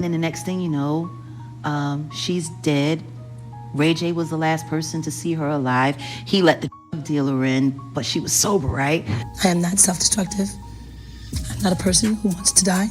then the next thing you know, she's dead. Ray J was the last person to see her alive. He let the dealer in, but she was sober, right? I am not self-destructive. I'm not a person who wants to die.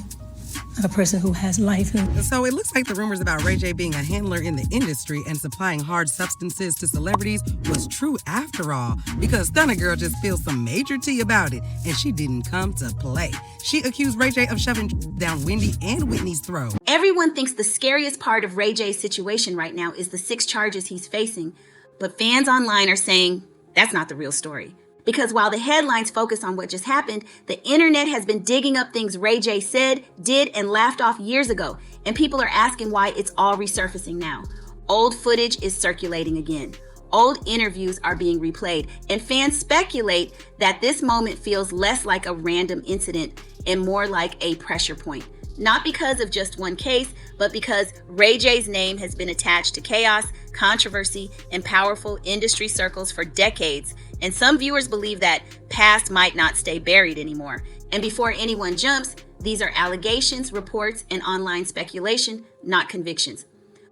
I'm a person who has life. So it looks like the rumors about Ray J being a handler in the industry and supplying hard substances to celebrities was true after all, because Stunna Girl just spilled some major tea about it, and she didn't come to play. She accused Ray J of shoving down Wendy and Whitney's throat. Everyone thinks the scariest part of Ray J's situation right now is the 6 charges he's facing, but fans online are saying that's not the real story. Because while the headlines focus on what just happened, the internet has been digging up things Ray J said, did, and laughed off years ago. And people are asking why it's all resurfacing now. Old footage is circulating again. Old interviews are being replayed. And fans speculate that this moment feels less like a random incident and more like a pressure point. Not because of just one case, but because Ray J's name has been attached to chaos, controversy, and powerful industry circles for decades. And some viewers believe that past might not stay buried anymore. And before anyone jumps, these are allegations, reports, and online speculation, not convictions.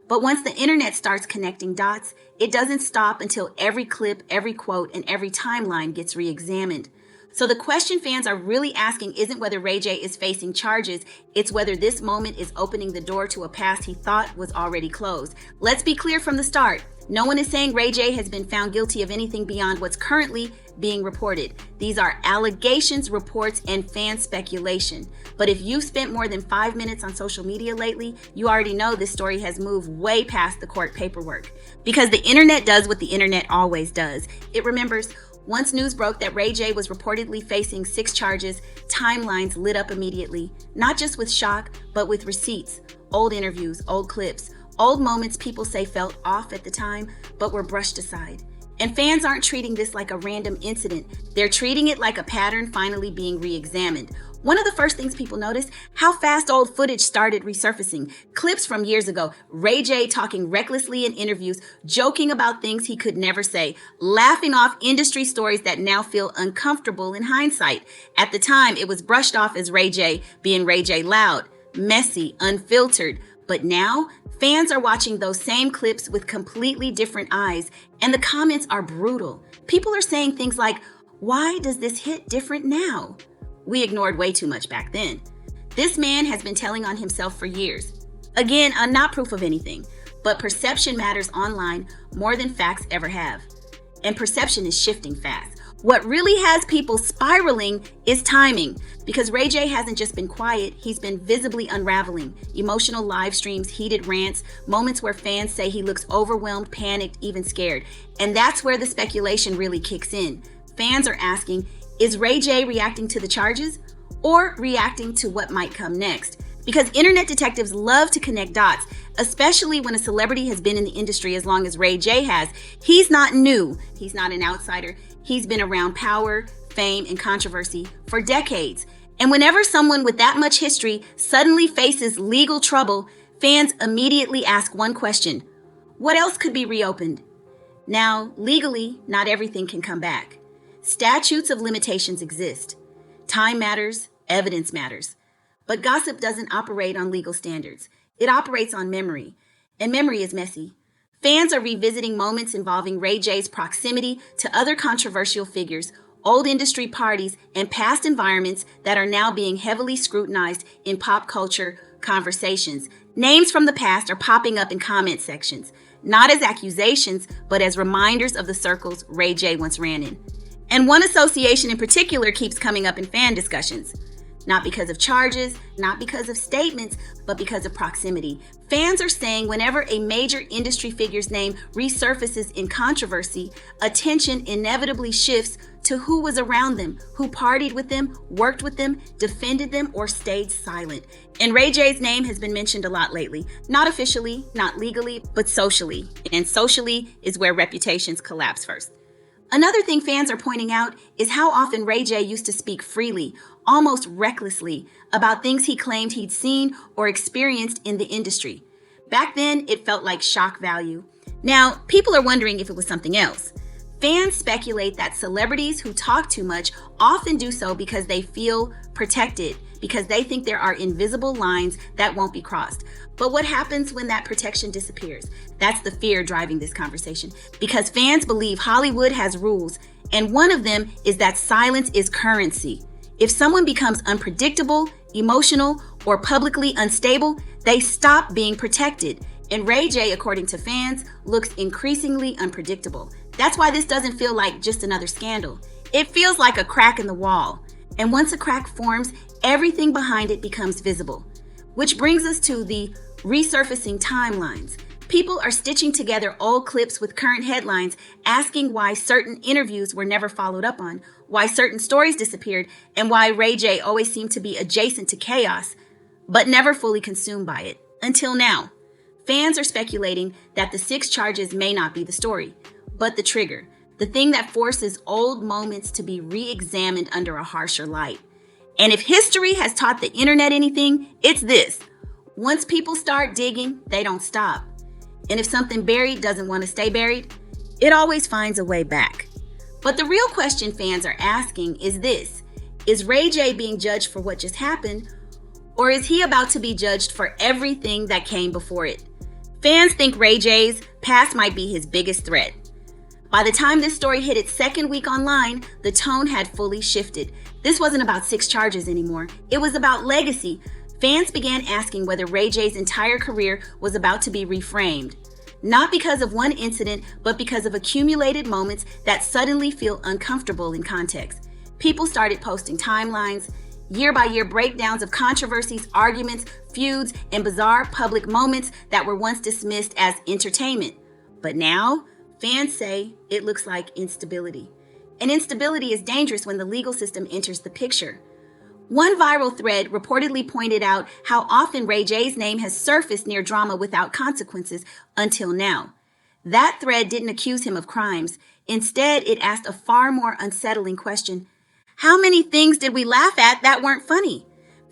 But once the internet starts connecting dots, it doesn't stop until every clip, every quote, and every timeline gets re-examined. So the question fans are really asking isn't whether Ray J is facing charges, it's whether this moment is opening the door to a past he thought was already closed. Let's be clear from the start. No one is saying Ray J has been found guilty of anything beyond what's currently being reported. These are allegations, reports, and fan speculation. But if you've spent more than 5 minutes on social media lately, you already know this story has moved way past the court paperwork. Because the internet does what the internet always does. It remembers. Once news broke that Ray J was reportedly facing 6 charges, timelines lit up immediately, not just with shock, but with receipts, old interviews, old clips, old moments people say felt off at the time, but were brushed aside. And fans aren't treating this like a random incident. They're treating it like a pattern finally being re-examined. One of the first things people notice, how fast old footage started resurfacing. Clips from years ago, Ray J talking recklessly in interviews, joking about things he could never say, laughing off industry stories that now feel uncomfortable in hindsight. At the time, it was brushed off as Ray J being Ray J loud, messy, unfiltered. But now, fans are watching those same clips with completely different eyes, and the comments are brutal. People are saying things like, why does this hit different now? We ignored way too much back then. This man has been telling on himself for years. Again, not proof of anything, but perception matters online more than facts ever have. And perception is shifting fast. What really has people spiraling is timing, because Ray J hasn't just been quiet, he's been visibly unraveling. Emotional live streams, heated rants, moments where fans say he looks overwhelmed, panicked, even scared. And that's where the speculation really kicks in. Fans are asking, is Ray J reacting to the charges or reacting to what might come next? Because internet detectives love to connect dots, especially when a celebrity has been in the industry as long as Ray J has. He's not new. He's not an outsider. He's been around power, fame, and controversy for decades. And whenever someone with that much history suddenly faces legal trouble, fans immediately ask one question: what else could be reopened? Now, legally, not everything can come back. Statutes of limitations exist. Time matters, evidence matters. But gossip doesn't operate on legal standards. It operates on memory. And memory is messy. Fans are revisiting moments involving Ray J's proximity to other controversial figures, old industry parties, and past environments that are now being heavily scrutinized in pop culture conversations. Names from the past are popping up in comment sections, not as accusations, but as reminders of the circles Ray J once ran in. And one association in particular keeps coming up in fan discussions. Not because of charges, not because of statements, but because of proximity. Fans are saying whenever a major industry figure's name resurfaces in controversy, attention inevitably shifts to who was around them, who partied with them, worked with them, defended them, or stayed silent. And Ray J's name has been mentioned a lot lately. Not officially, not legally, but socially. And socially is where reputations collapse first. Another thing fans are pointing out is how often Ray J used to speak freely, almost recklessly, about things he claimed he'd seen or experienced in the industry. Back then, it felt like shock value. Now, people are wondering if it was something else. Fans speculate that celebrities who talk too much often do so because they feel protected, because they think there are invisible lines that won't be crossed. But what happens when that protection disappears? That's the fear driving this conversation, because fans believe Hollywood has rules, and one of them is that silence is currency. If someone becomes unpredictable, emotional, or publicly unstable, they stop being protected. And Ray J, according to fans, looks increasingly unpredictable. That's why this doesn't feel like just another scandal. It feels like a crack in the wall. And once a crack forms, everything behind it becomes visible. Which brings us to the resurfacing timelines. People are stitching together old clips with current headlines, asking why certain interviews were never followed up on, why certain stories disappeared, and why Ray J always seemed to be adjacent to chaos, but never fully consumed by it. Until now. Fans are speculating that the 6 charges may not be the story, but the trigger, the thing that forces old moments to be re-examined under a harsher light. And if history has taught the internet anything, it's this. Once people start digging, they don't stop. And if something buried doesn't want to stay buried, it always finds a way back. But the real question fans are asking is this. Is Ray J being judged for what just happened, or is he about to be judged for everything that came before it? Fans think Ray J's past might be his biggest threat. By the time this story hit its second week online, the tone had fully shifted. This wasn't about 6 charges anymore. It was about legacy. Fans began asking whether Ray J's entire career was about to be reframed. Not because of one incident, but because of accumulated moments that suddenly feel uncomfortable in context. People started posting timelines, year-by-year breakdowns of controversies, arguments, feuds, and bizarre public moments that were once dismissed as entertainment. But now, fans say it looks like instability. And instability is dangerous when the legal system enters the picture. One viral thread reportedly pointed out how often Ray J's name has surfaced near drama without consequences until now. That thread didn't accuse him of crimes. Instead, it asked a far more unsettling question. How many things did we laugh at that weren't funny?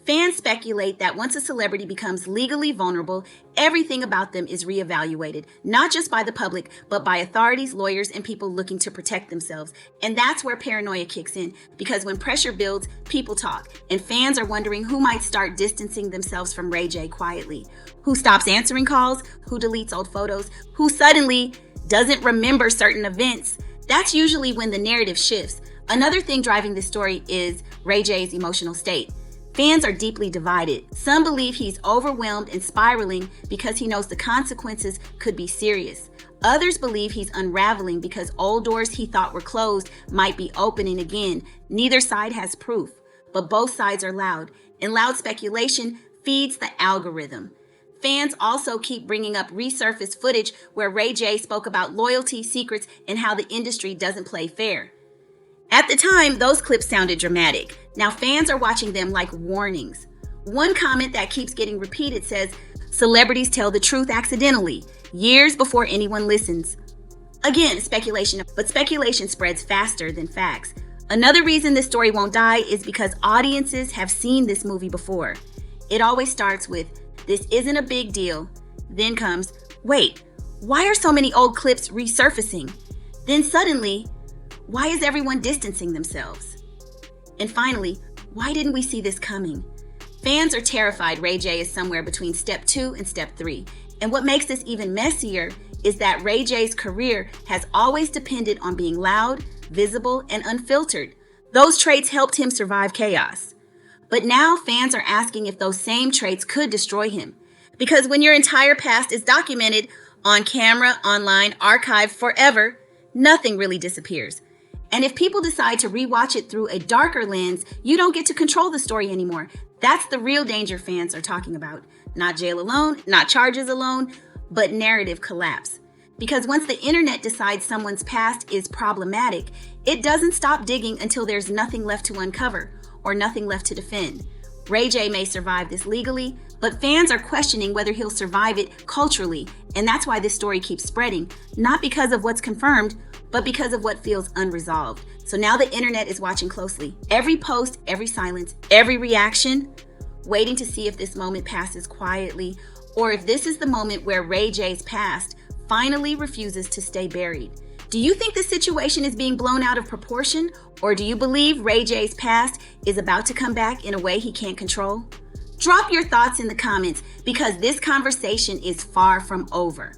Fans speculate that once a celebrity becomes legally vulnerable, everything about them is reevaluated, not just by the public, but by authorities, lawyers, and people looking to protect themselves. And that's where paranoia kicks in, because when pressure builds, people talk, and fans are wondering who might start distancing themselves from Ray J quietly, who stops answering calls, who deletes old photos, who suddenly doesn't remember certain events. That's usually when the narrative shifts. Another thing driving this story is Ray J's emotional state. Fans are deeply divided. Some believe he's overwhelmed and spiraling because he knows the consequences could be serious. Others believe he's unraveling because old doors he thought were closed might be opening again. Neither side has proof, but both sides are loud, and loud speculation feeds the algorithm. Fans also keep bringing up resurfaced footage where Ray J spoke about loyalty, secrets, and how the industry doesn't play fair. At the time, those clips sounded dramatic. Now fans are watching them like warnings. One comment that keeps getting repeated says, "Celebrities tell the truth accidentally, years before anyone listens." Again, speculation, but speculation spreads faster than facts. Another reason this story won't die is because audiences have seen this movie before. It always starts with, "This isn't a big deal." Then comes, "Wait, why are so many old clips resurfacing?" Then suddenly, why is everyone distancing themselves? And finally, why didn't we see this coming? Fans are terrified Ray J is somewhere between step 2 and step 3. And what makes this even messier is that Ray J's career has always depended on being loud, visible, and unfiltered. Those traits helped him survive chaos. But now fans are asking if those same traits could destroy him. Because when your entire past is documented on camera, online, archived forever, nothing really disappears. And if people decide to rewatch it through a darker lens, you don't get to control the story anymore. That's the real danger fans are talking about. Not jail alone, not charges alone, but narrative collapse. Because once the internet decides someone's past is problematic, it doesn't stop digging until there's nothing left to uncover or nothing left to defend. Ray J may survive this legally, but fans are questioning whether he'll survive it culturally. And that's why this story keeps spreading, not because of what's confirmed, but because of what feels unresolved. So now the internet is watching closely. Every post, every silence, every reaction, waiting to see if this moment passes quietly, or if this is the moment where Ray J's past finally refuses to stay buried. Do you think the situation is being blown out of proportion, or do you believe Ray J's past is about to come back in a way he can't control? Drop your thoughts in the comments because this conversation is far from over.